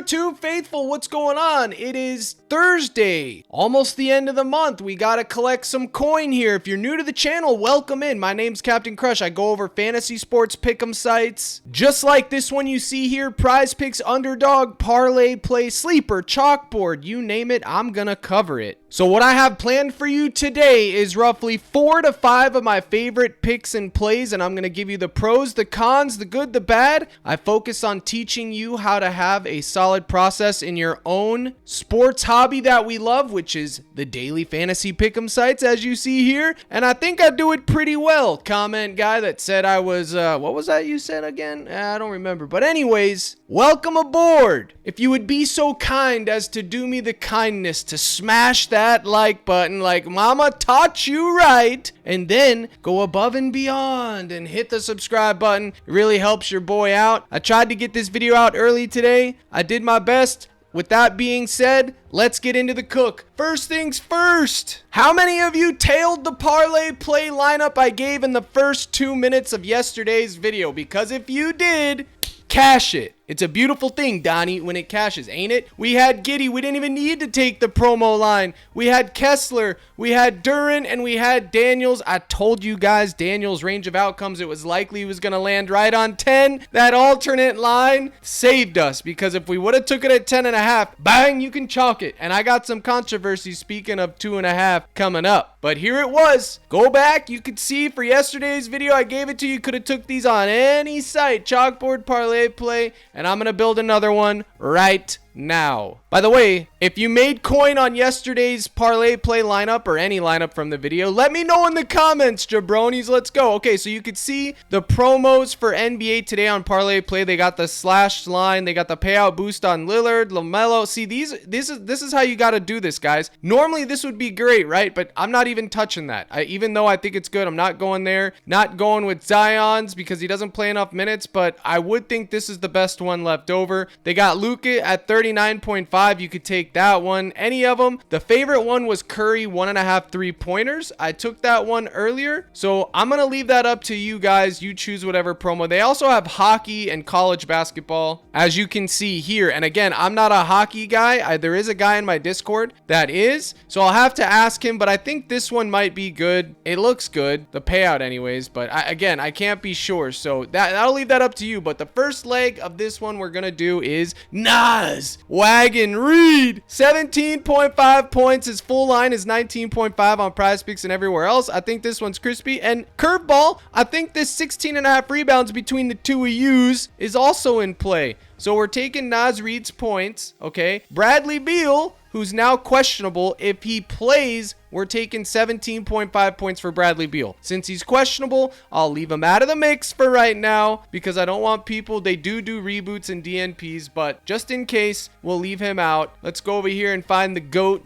YouTube faithful, what's going on? It is Thursday, almost the end of the month. We gotta collect some coin here. If you're new to the channel, welcome in. My name's Captain Crush. I go over fantasy sports pick'em sites, just like this one you see here, PrizePicks, Underdog, Parlay, Play, Sleeper, Chalkboard, you name it, I'm gonna cover it. So what I have planned for you today is roughly 4 to 5 of my favorite picks and plays, and I'm gonna give you the pros, the cons, the good, the bad. I focus on teaching you how to have a solid process in your own sports hobby that we love, which is the daily fantasy pick'em sites, as you see here, and I think I do it pretty well. Comment guy that said I was, what was that you said again? I don't remember, but anyways, welcome aboard. If you would be so kind as to do me the kindness to smash that like button like mama taught you right, and then go above and beyond and hit the subscribe button. It really helps your boy out. I tried to get this video out early today. I did my best. With that being said, let's get into the cook. First things first, how many of you tailed the parlay play lineup I gave in the first 2 minutes of yesterday's video? Because if you did, cash it. It's a beautiful thing, Donnie, when it cashes, ain't it? We had Giddy. We didn't even need to take the promo line. We had Kessler. We had Duran, and we had Daniels. I told you guys Daniels' range of outcomes, it was likely he was going to land right on 10. That alternate line saved us, because if we would have took it at 10.5, bang, you can chalk it. And I got some controversy, speaking of 2.5, coming up. But here it was. Go back. You could see for yesterday's video, I gave it to you. Could have took these on any site. Chalkboard, parlay, play. And I'm going to build another one right now. By the way, if you made coin on yesterday's parlay play lineup or any lineup from the video, let me know in the comments, jabronis. Let's go. Okay, so you could see the promos for NBA today on parlay play. They got the slash line, they got the payout boost on Lillard, LaMelo. See, this is how you got to do this, guys. Normally this would be great, right? But I'm not even touching that. Even though I think it's good, I'm not going there. Not going with Zion's because he doesn't play enough minutes, but I would think this is the best one left over. They got Luka at 39.5. You could take that one, any of them. The favorite one was Curry, 1.5 3-pointers. I took that one earlier, so I'm gonna leave that up to you guys. You choose whatever promo. They also have hockey and college basketball, as you can see here. And again, I'm not a hockey guy. There is a guy in my Discord that is, so I'll have to ask him, but I think this one might be good. It looks good, the payout anyways, but again, I can't be sure, so I'll leave that up to you. But the first leg of this one we're gonna do is Nas Reed, 17.5 points. His full line is 19.5 on PrizePicks and everywhere else. I think this one's crispy. And curveball, I think this 16.5 rebounds between the two of yous is also in play. So we're taking Nas Reed's points, okay? Bradley Beal, who's now questionable. If he plays, we're taking 17.5 points for Bradley Beal. Since he's questionable, I'll leave him out of the mix for right now because I don't want people, they do reboots and DNPs, but just in case, we'll leave him out. Let's go over here and find the GOAT,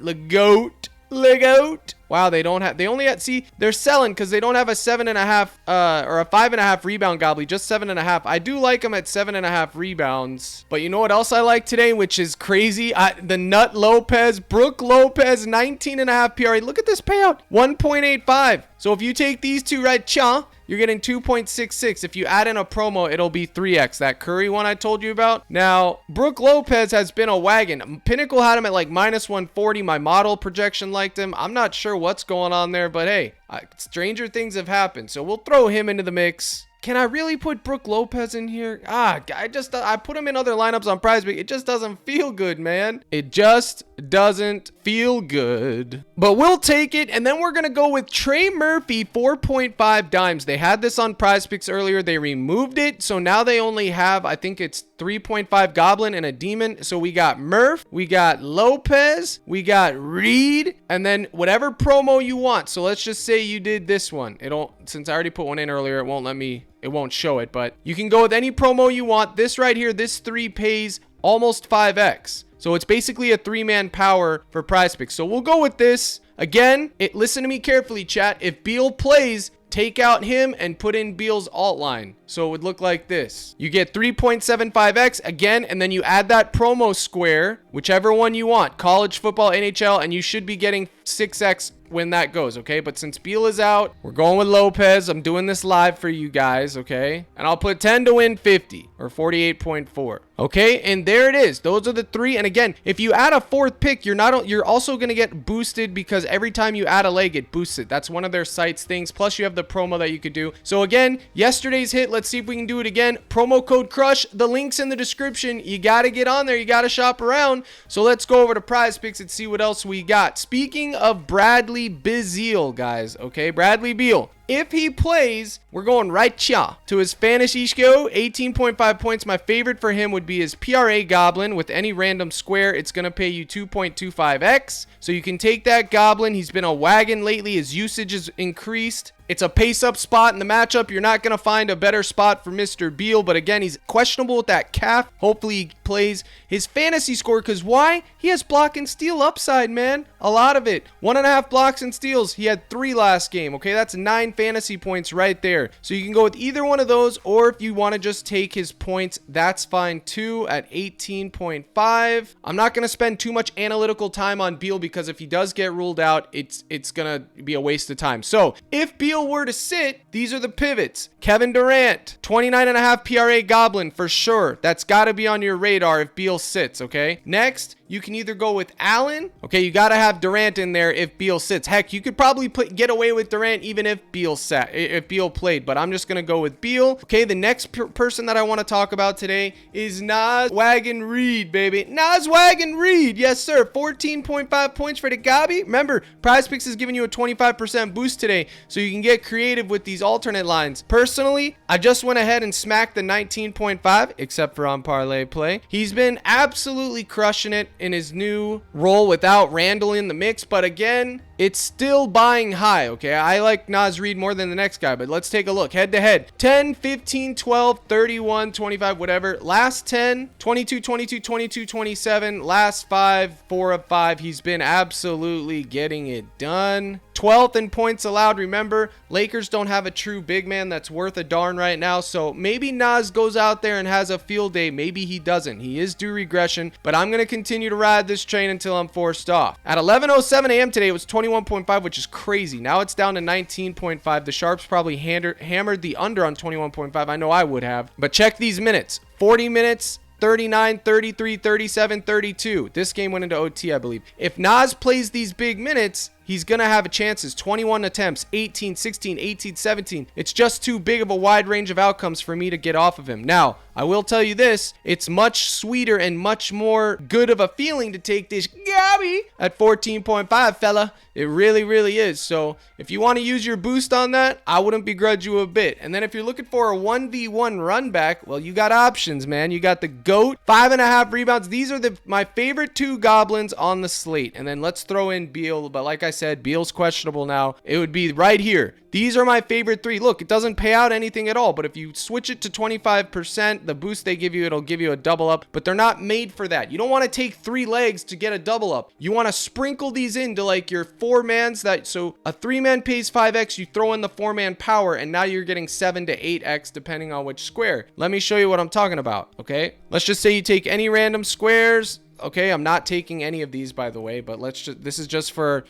Legoat. Wow, they only had, see, they're selling because they don't have a 7.5 or a 5.5 rebound gobbly, just 7.5. I do like them at 7.5 rebounds. But you know what else I like today, which is crazy? The Nut Lopez, Brook Lopez, 19.5 PRA. Look at this payout, 1.85. So if you take these two right, you're getting 2.66. If you add in a promo, it'll be 3x. That Curry one I told you about. Now, Brook Lopez has been a wagon. Pinnacle had him at like -140. My model projection liked him. I'm not sure what's going on there, but hey, stranger things have happened. So we'll throw him into the mix. Can I really put Brook Lopez in here? I put him in other lineups on PrizePicks. It just doesn't feel good, man. It just doesn't feel good. But we'll take it, and then we're going to go with Trey Murphy, 4.5 dimes. They had this on PrizePicks earlier. They removed it, so now they only have, I think it's 3.5 Goblin and a Demon. So we got Murph, we got Lopez, we got Reed, and then whatever promo you want. So let's just say you did this one. Since I already put one in earlier, it won't show it, but you can go with any promo you want. This right here, this 3 pays almost 5x. So it's basically a 3-man power for PrizePicks. So we'll go with this. Again, listen to me carefully, chat. If Beal plays, take out him and put in Beal's alt line. So it would look like this. You get 3.75x again, and then you add that promo square, whichever one you want, college football, NHL, and you should be getting 6x when that goes, okay? But since Beal is out, we're going with Lopez. I'm doing this live for you guys, okay? And I'll put 10 to win 50 or 48.4. Okay, and there it is. Those are the three. And again, if you add a fourth pick, you're also going to get boosted because every time you add a leg, it boosts it. That's one of their sites things. Plus, you have the promo that you could do. So again, yesterday's hit. Let's see if we can do it again. Promo code CRUSH. The link's in the description. You got to get on there. You got to shop around. So let's go over to PrizePicks and see what else we got. Speaking of Bradley Beal, guys, okay, Bradley Beal. If he plays, we're going right to his fantasy show, 18.5 points. My favorite for him would be his PRA Goblin. With any random square, it's going to pay you 2.25x. So you can take that Goblin. He's been a wagon lately. His usage is increased. It's a pace-up spot in the matchup. You're not going to find a better spot for Mr. Beal. But again, he's questionable with that calf. Hopefully he plays his fantasy score. Because why? He has block and steal upside, man. A lot of it. 1.5 blocks and steals. He had 3 last game. Okay, that's 9 fantasy points right there. So you can go with either one of those. Or if you want to just take his points, that's fine too at 18.5. I'm not going to spend too much analytical time on Beal because if he does get ruled out, it's going to be a waste of time. So if Beal were to sit, these are the pivots. Kevin Durant, 29.5 PRA Goblin for sure. That's got to be on your radar if Beal sits, okay? Next, you can either go with Allen. Okay, you got to have Durant in there if Beal sits. Heck, you could probably get away with Durant even if Beal played, but I'm just going to go with Beal. Okay, the next person that I want to talk about today is Nas Reed, baby. Nas Reed, yes sir. 14.5 points for the Gabi. Remember, PrizePicks is giving you a 25% boost today, so you can get creative with these alternate lines. Personally, I just went ahead and smacked the 19.5, except for on parlay play. He's been absolutely crushing it in his new role without Randall in the mix, but again, it's still buying high, okay? I like Nas Reed more than the next guy, but let's take a look. Head to head. 10, 15, 12, 31, 25, whatever. Last 10, 22, 22, 22, 27. Last 5, 4 of 5. He's been absolutely getting it done. 12th in points allowed. Remember, Lakers don't have a true big man that's worth a darn right now, so maybe Nas goes out there and has a field day. Maybe he doesn't. He is due regression, but I'm going to continue to ride this train until I'm forced off. At 11:07 a.m. today, it was 21.5, which is crazy. Now it's down to 19.5. The Sharps probably hammered the under on 21.5. I know I would have, but check these minutes. 40 minutes, 39, 33, 37, 32. This game went into OT, I believe. If Nas plays these big minutes, he's going to have chances. 21 attempts, 18, 16, 18, 17. It's just too big of a wide range of outcomes for me to get off of him. Now, I will tell you this. It's much sweeter and much more good of a feeling to take this Gabi at 14.5, fella. It really, really is. So if you want to use your boost on that, I wouldn't begrudge you a bit. And then if you're looking for a 1v1 run back, well, you got options, man. You got the GOAT, 5.5 rebounds. These are my favorite 2 Goblins on the slate. And then let's throw in Beal. But like I said, Beal's questionable now. It would be right here. These are my favorite 3. Look, it doesn't pay out anything at all, but if you switch it to 25%, the boost they give you, it'll give you a double up, but they're not made for that. You don't want to take 3 legs to get a double up. You want to sprinkle these into like your 4-mans so a 3-man pays 5x, you throw in the 4-man power, and now you're getting 7 to 8x depending on which square. Let me show you what I'm talking about, okay? Let's just say you take any random squares. Okay, I'm not taking any of these, by the way, but this is just for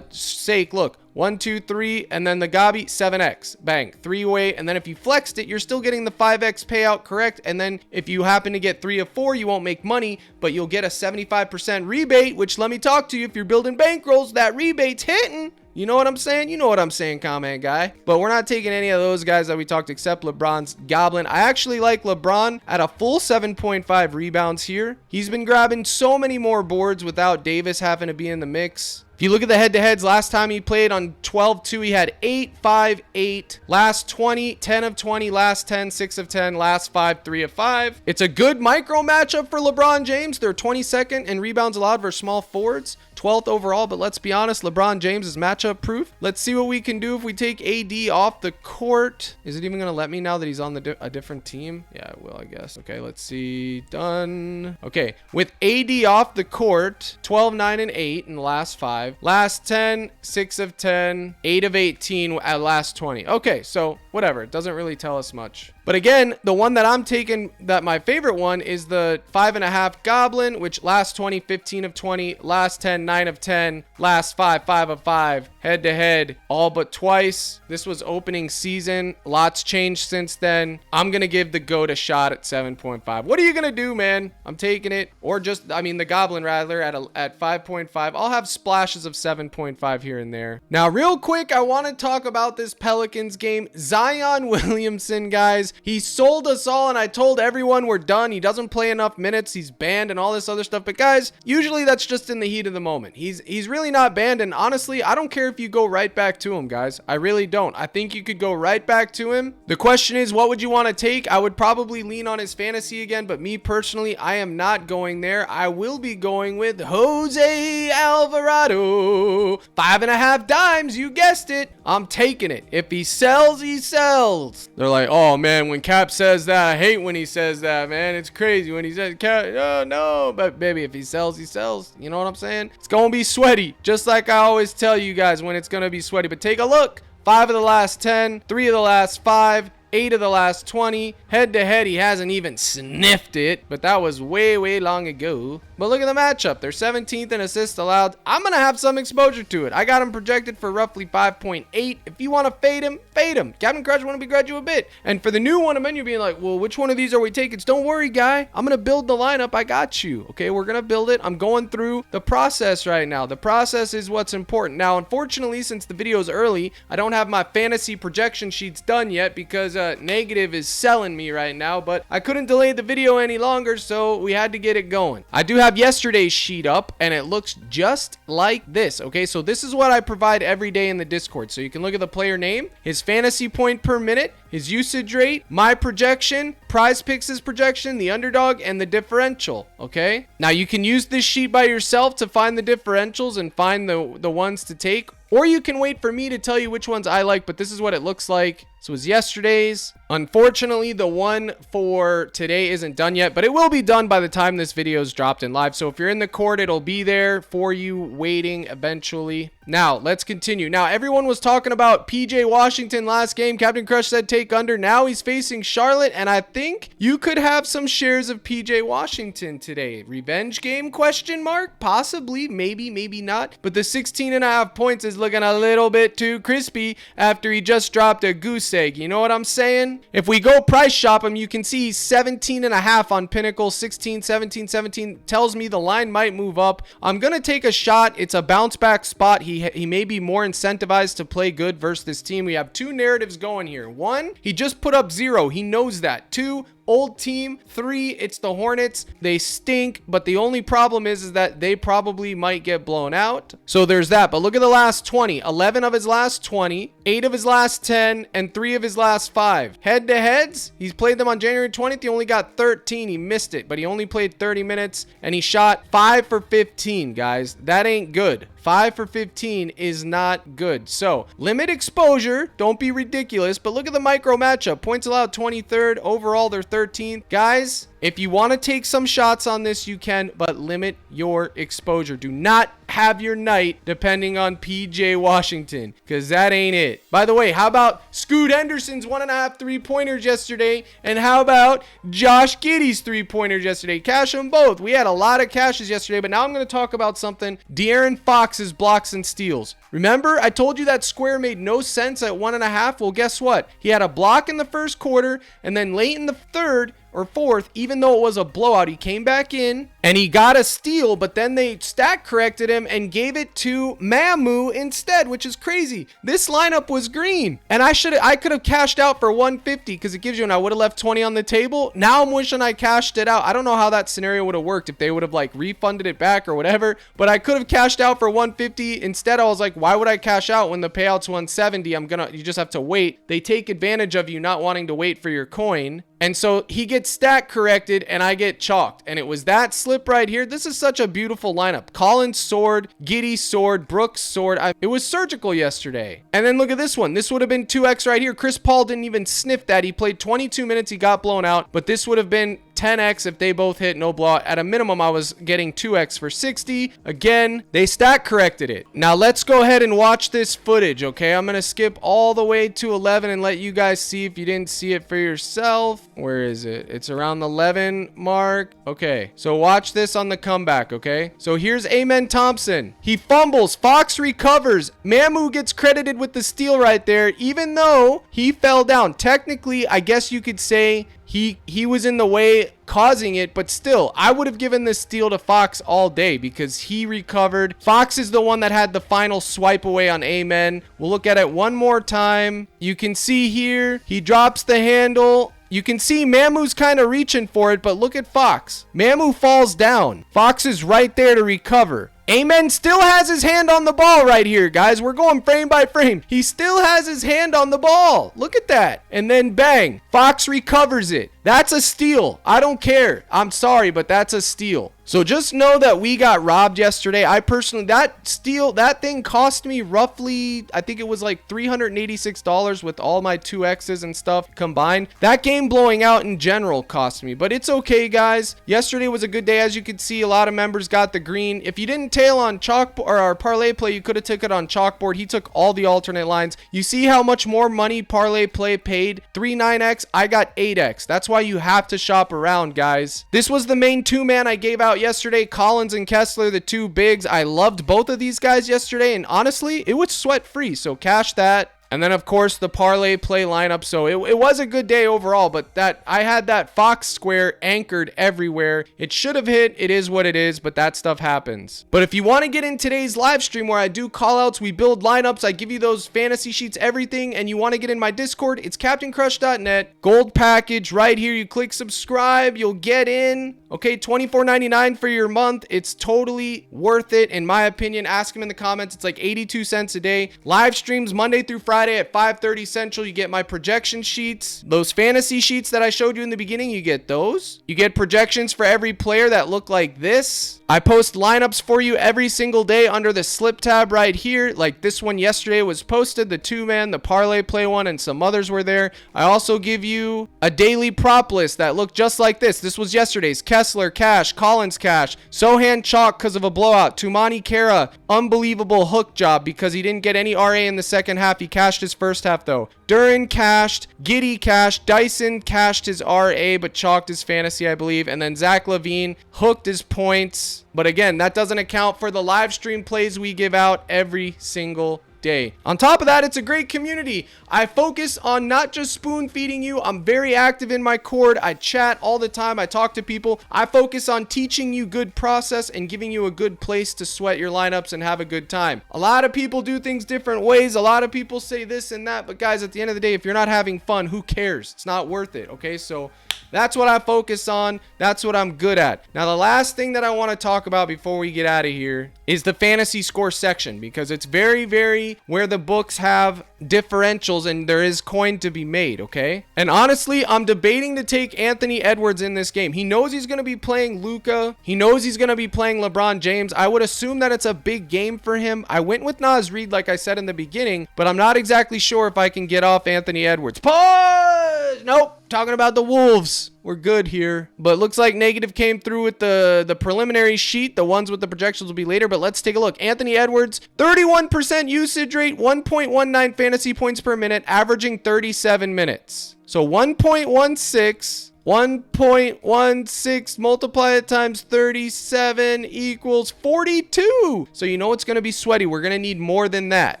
sake. Look, 1, 2, 3, and then the Gabi, 7x. Bang, 3-way, and then if you flexed it, you're still getting the 5x payout, correct? And then if you happen to get 3 of 4, you won't make money, but you'll get a 75% rebate, which let me talk to you, if you're building bankrolls, that rebate's hitting. You know what I'm saying? You know what I'm saying, comment guy. But we're not taking any of those guys that we talked except LeBron's Goblin. I actually like LeBron at a full 7.5 rebounds here. He's been grabbing so many more boards without Davis having to be in the mix. If you look at the head-to-heads, last time he played on 12-2, he had 8, 5, 8. Last 20, 10 of 20. Last 10, 6 of 10. Last 5, 3 of 5. It's a good micro matchup for LeBron James. They're 22nd in rebounds allowed for small forwards. 12th overall, but let's be honest, LeBron James is matchup proof. Let's see what we can do if we take AD off the court. Is it even going to let me now that he's on a different team? Yeah, it will, I guess. Okay, let's see. Done. Okay, with AD off the court, 12, 9, and 8 in the last 5. Last 10, 6 of 10, 8 of 18 at last 20. Okay, so whatever. It doesn't really tell us much. But again, the one that I'm taking, that my favorite one, is the 5.5 Goblin, which last 20, 15 of 20, last 10, 9 of 10, last 5, 5 of 5, head to head, all but twice. This was opening season. Lots changed since then. I'm going to give the GOAT a shot at 7.5. What are you going to do, man? I'm taking it. Or just, I mean, the Goblin rather at 5.5. I'll have splashes of 7.5 here and there. Now, real quick, I want to talk about this Pelicans game. Zion Williamson, guys, he sold us all, and I told everyone we're done. He doesn't play enough minutes. He's banned and all this other stuff. But guys, usually that's just in the heat of the moment. He's really not banned, and honestly, I don't care if you go right back to him, guys. I really don't. I think you could go right back to him. The question is, what would you want to take? I would probably lean on his fantasy again, but me personally, I am not going there. I will be going with Jose Alvarado. 5.5 dimes, you guessed it. I'm taking it. If he sells, he sells. They're like, oh man, when Cap says that, I hate when he says that, man. It's crazy when he says Cap. Oh no, but baby, if he sells, he sells. You know what I'm saying? It's gonna be sweaty, just like I always tell you guys when it's gonna be sweaty. But take a look. 5 of the last 10, 3 of the last 5, 8 of the last 20. Head to head, he hasn't even sniffed it, but that was way long ago. But look at the matchup. They're 17th in assists allowed. I'm going to have some exposure to it. I got him projected for roughly 5.8. If you want to fade him, fade him. Captain Crush want to begrudge you a bit. And for the new one, you're being like, well, which one of these are we taking? Don't worry, guy. I'm going to build the lineup. I got you. Okay, we're going to build it. I'm going through the process right now. The process is what's important. Now, unfortunately, since the video is early, I don't have my fantasy projection sheets done yet because Negative is selling me right now, but I couldn't delay the video any longer, so we had to get it going. I do have yesterday's sheet up, and it looks just like this. Okay, so this is what I provide every day in the Discord. So you can look at the player name, his fantasy point per minute, his usage rate, my projection, PrizePicks' projection, the underdog, and the differential. Okay, now you can use this sheet by yourself to find the differentials and find the ones to take, or you can wait for me to tell you which ones I like, but this is what it looks like. This was yesterday's. Unfortunately, the one for today isn't done yet, but it will be done by the time this video is dropped in live. So if you're in the court, it'll be there for you waiting eventually. Now, let's continue. Now, everyone was talking about PJ Washington last game. Captain Crush said take under. Now he's facing Charlotte, and I think you could have some shares of PJ Washington today. Revenge game, question mark? Possibly, maybe, maybe not. But the 16.5 points is looking a little bit too crispy after he just dropped a goose egg. You know what I'm saying? If we go price shop him, you can see he's 17.5 on Pinnacle, 16, 17, 17. Tells me the line might move up. I'm going to take a shot. It's a bounce back spot. He may be more incentivized to play good versus this team. We have two narratives going here. One, he just put up 0. He knows that. 2, old team. 3, it's the Hornets. They stink, but the only problem is that they probably might get blown out. So there's that. But look at the last 20. 11 of his last 20, 8 of his last 10, and 3 of his last 5. Head-to-heads, he's played them on January 20th. He only got 13. He missed it, but he only played 30 minutes, and he shot 5 for 15, guys. That ain't good. 5 for 15 is not good. So limit exposure. Don't be ridiculous. But look at the micro matchup. Points allowed 23rd. Overall, they're 13th. Guys, if you want to take some shots on this, you can, but limit your exposure. Do not have your night depending on PJ Washington, because that ain't it. By the way, how about Scoot Henderson's 1.5 3-pointers yesterday? And how about Josh Giddey's 3-pointers yesterday? Cash them both. We had a lot of cashes yesterday, but now I'm going to talk about something. De'Aaron Fox's blocks and steals. Remember, I told you that square made no sense at 1.5. Well, guess what? He had a block in the first quarter, and then late in the third or fourth, even though it was a blowout, he came back in and he got a steal, but then they stack corrected him and gave it to Mamu instead, which is crazy. This lineup was green, and I could have cashed out for 150 because it gives you, and I would have left 20 on the table. Now I'm wishing I cashed it out. I don't know how that scenario would have worked if they would have like refunded it back or whatever, but I could have cashed out for 150. Instead, I was like, why would I cash out when the payout's 170? You just have to wait. They take advantage of you not wanting to wait for your coin. And so he gets stack corrected and I get chalked. And it was that slip right here. This is such a beautiful lineup. Collins sword, Giddey sword, Brooks sword. It was surgical yesterday. And then look at this one. This would have been 2x right here. Chris Paul didn't even sniff that. He played 22 minutes. He got blown out. But this would have been 10x if they both hit, no blowout. At a minimum, I was getting 2x for 60. Again, they stack corrected it. Now let's go ahead and watch this footage, okay? I'm gonna skip all the way to 11 and let you guys see if you didn't see it for yourself. Where is it? It's around the 11 mark. Okay, so watch this on the comeback, okay? So here's Amen Thompson. He fumbles. Fox recovers. Mamu gets credited with the steal right there, even though he fell down. Technically, I guess you could say he was in the way causing it, but still, I would have given this steal to Fox all day because he recovered. Fox is the one that had the final swipe away on Amen. We'll look at it one more time. You can see here, he drops the handle. You can see Mamu's kind of reaching for it, but look at Fox. Mamu falls down. Fox is right there to recover. Amen still has his hand on the ball right here, guys. We're going frame by frame. He still has his hand on the ball. Look at that. And then bang, Fox recovers it. That's a steal. I don't care. I'm sorry, but that's a steal. So just know that we got robbed yesterday. I personally, that thing cost me roughly, I think it was like $386 with all my 2Xs and stuff combined. That game blowing out in general cost me, but it's okay, guys. Yesterday was a good day. As you can see, a lot of members got the green. If you didn't tail on chalkboard or our parlay play, you could have took it on chalkboard. He took all the alternate lines. You see how much more money parlay play paid? 39x. I got 8x. That's why you have to shop around, guys. This was the main two-man I gave out yesterday. Collins and Kessler, the two bigs. I loved both of these guys yesterday, and honestly, it was sweat free, so cash that. And then, of course, the parlay play lineup. So it was a good day overall, but I had that Fox square anchored everywhere. It should have hit. It is what it is, but that stuff happens. But if you want to get in today's live stream where I do call outs, we build lineups, I give you those fantasy sheets, everything, and you want to get in my Discord, it's CaptainCrush.net. Gold package right here. You click subscribe, you'll get in. Okay, $24.99 for your month. It's totally worth it, in my opinion. Ask them in the comments. It's like 82 cents a day. Live streams Monday through Friday at 5:30 Central. You get my projection sheets. Those fantasy sheets that I showed you in the beginning, you get those. You get projections for every player that look like this. I post lineups for you every single day under the slip tab right here. Like this one yesterday was posted, the two-man, the parlay play one, and some others were there. I also give you a daily prop list that looked just like this. This was yesterday's. Kessler cash, Collins cash, Sohan chalk because of a blowout, Tumani Kara, unbelievable hook job because he didn't get any RA in the second half. He cashed his first half though. Duran cashed, Giddy cashed, Dyson cashed his RA but chalked his fantasy, I believe, and then Zach LaVine hooked his points. But again, that doesn't account for the live stream plays we give out every single day. On top of that, it's a great community. I focus on not just spoon feeding you. I'm very active in my Cord. I chat all the time. I talk to people. I focus on teaching you good process and giving you a good place to sweat your lineups and have a good time. A lot of people do things different ways. A lot of people say this and that, but guys, at the end of the day, if you're not having fun, who cares? It's not worth it. Okay, so that's what I focus on. That's what I'm good at. Now, the last thing that I want to talk about before we get out of here is the fantasy score section, because it's very, very where the books have differentials and there is coin to be made, okay? And honestly, I'm debating to take Anthony Edwards in this game. He knows he's going to be playing Luka. He knows he's going to be playing LeBron James. I would assume that it's a big game for him. I went with Nas Reed, like I said in the beginning, but I'm not exactly sure if I can get off Anthony Edwards. Pause! Nope. Talking about the Wolves. We're good here. But looks like negative came through with the preliminary sheet. The ones with the projections will be later, but let's take a look. Anthony Edwards, 31% usage rate, 1.19 fantasy points per minute, averaging 37 minutes. So 1.16 multiply it times 37 equals 42. So you know it's going to be sweaty. We're going to need more than that.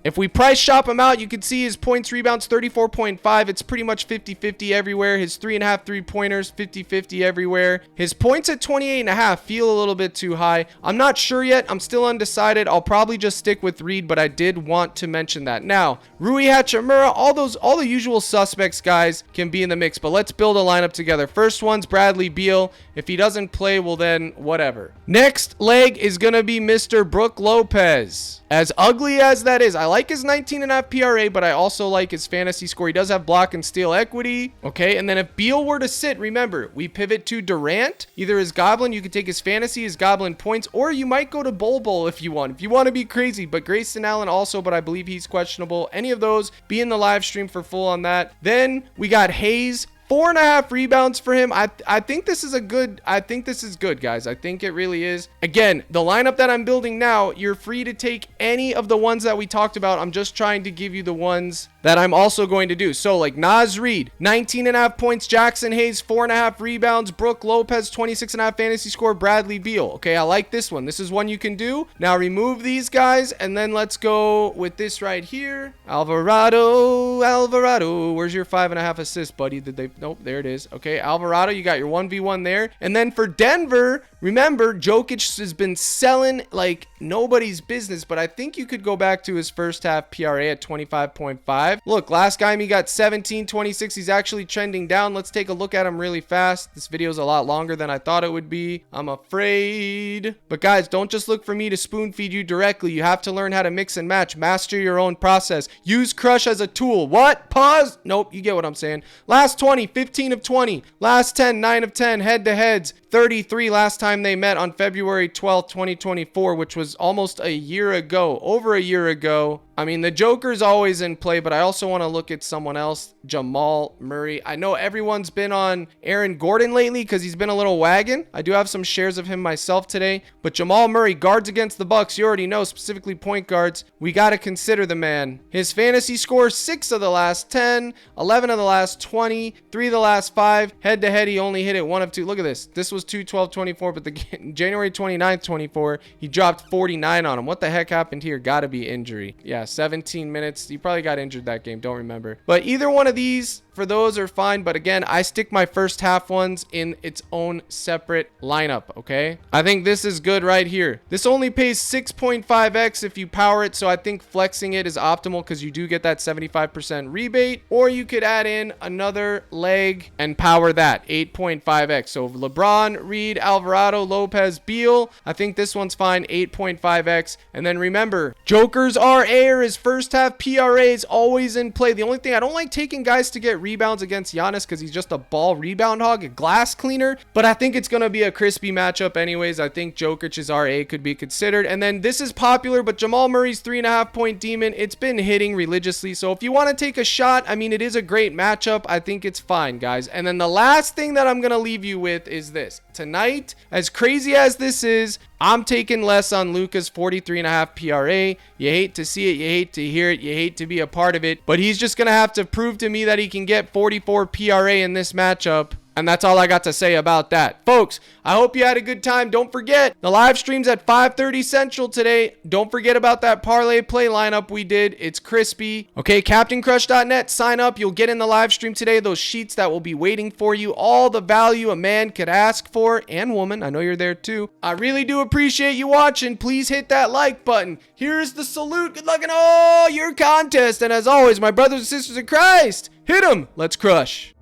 If we price shop him out, you can see his points, rebounds, 34.5. It's pretty much 50-50 everywhere. His 3.5 3-pointers, 50-50 everywhere. His points at 28.5 feel a little bit too high. I'm not sure yet. I'm still undecided. I'll probably just stick with Reed, but I did want to mention that. Now, Rui Hachimura, all the usual suspects, guys, can be in the mix, but let's build a lineup together. First one's Bradley Beal. If he doesn't play, well then, whatever. Next leg is going to be Mr. Brook Lopez. As ugly as that is, I like his 19.5 PRA, but I also like his fantasy score. He does have block and steal equity. Okay, and then if Beal were to sit, remember, we pivot to Durant. Either his Goblin, you could take his fantasy, his Goblin points, or you might go to Bol if you want. If you want to be crazy, but Grayson Allen also, but I believe he's questionable. Any of those, be in the live stream for full on that. Then we got Hayes, 4.5 rebounds for him. I think this is good, guys. I think it really is. Again, the lineup that I'm building now, you're free to take any of the ones that we talked about. I'm just trying to give you the ones that I'm also going to do. So like Nas Reed, 19.5 points, Jackson Hayes, 4.5 rebounds, Brook Lopez, 26.5 fantasy score, Bradley Beal. Okay, I like this one. This is one you can do. Now remove these guys, and then let's go with this right here. Alvarado, where's your 5.5 assists, buddy? Did they? Nope, there it is. Okay, Alvarado, you got your 1v1 there. And then for Denver, remember, Jokic has been selling like nobody's business, but I think you could go back to his first half PRA at 25.5. Look, last game he got 17, 26. He's actually trending down. Let's take a look at him really fast. This video is a lot longer than I thought it would be, I'm afraid. But guys, don't just look for me to spoon feed you directly. You have to learn how to mix and match. Master your own process. Use Crush as a tool. What? Pause? Nope, you get what I'm saying. Last 20, 15 of 20. Last 10, 9 of 10. Head-to-heads, 33 last time they met on February 12th, 2024, which was almost a year ago, over a year ago. I mean, the Joker's always in play, but I also want to look at someone else, Jamal Murray. I know everyone's been on Aaron Gordon lately because he's been a little wagon. I do have some shares of him myself today, but Jamal Murray, guards against the Bucks, you already know, specifically point guards. We got to consider the man. His fantasy score, 6 of the last 10, 11 of the last 20, 3 of the last 5. Head-to-head, he only hit it 1 of 2. Look at this. This was 2/12/24, but the January 29th, 24, he dropped 49 on him. What the heck happened here? Got to be injury. Yeah, 17 minutes. You probably got injured that game. Don't remember. But either one of these for those are fine. But again, I stick my first half ones in its own separate lineup. Okay. I think this is good right here. This only pays 6.5x if you power it. So I think flexing it is optimal because you do get that 75% rebate, or you could add in another leg and power that 8.5x. So LeBron, Reed, Alvarado, Lopez, Beal. I think this one's fine. 8.5x. And then remember, Joker's RA or his first half PRA is always in play. The only thing I don't like taking guys to get rebounds against Giannis because he's just a ball rebound hog, a glass cleaner. But I think it's going to be a crispy matchup anyways. I think Jokic's RA could be considered. And then this is popular, but Jamal Murray's 3.5 point demon, it's been hitting religiously. So if you want to take a shot, I mean, it is a great matchup. I think it's fine, guys. And then the last thing that I'm going to leave you with is this. Tonight, as crazy as this is, I'm taking less on Luka's 43.5 PRA. You hate to see it. You hate to hear it. You hate to be a part of it. But he's just going to have to prove to me that he can get 44 PRA in this matchup. And that's all I got to say about that. Folks, I hope you had a good time. Don't forget, the live stream's at 5:30 Central today. Don't forget about that parlay play lineup we did. It's crispy. Okay, CaptainCrush.net. Sign up. You'll get in the live stream today those sheets that will be waiting for you. All the value a man could ask for, and woman. I know you're there too. I really do appreciate you watching. Please hit that like button. Here's the salute. Good luck in all your contest. And as always, my brothers and sisters in Christ, hit 'em. Let's crush.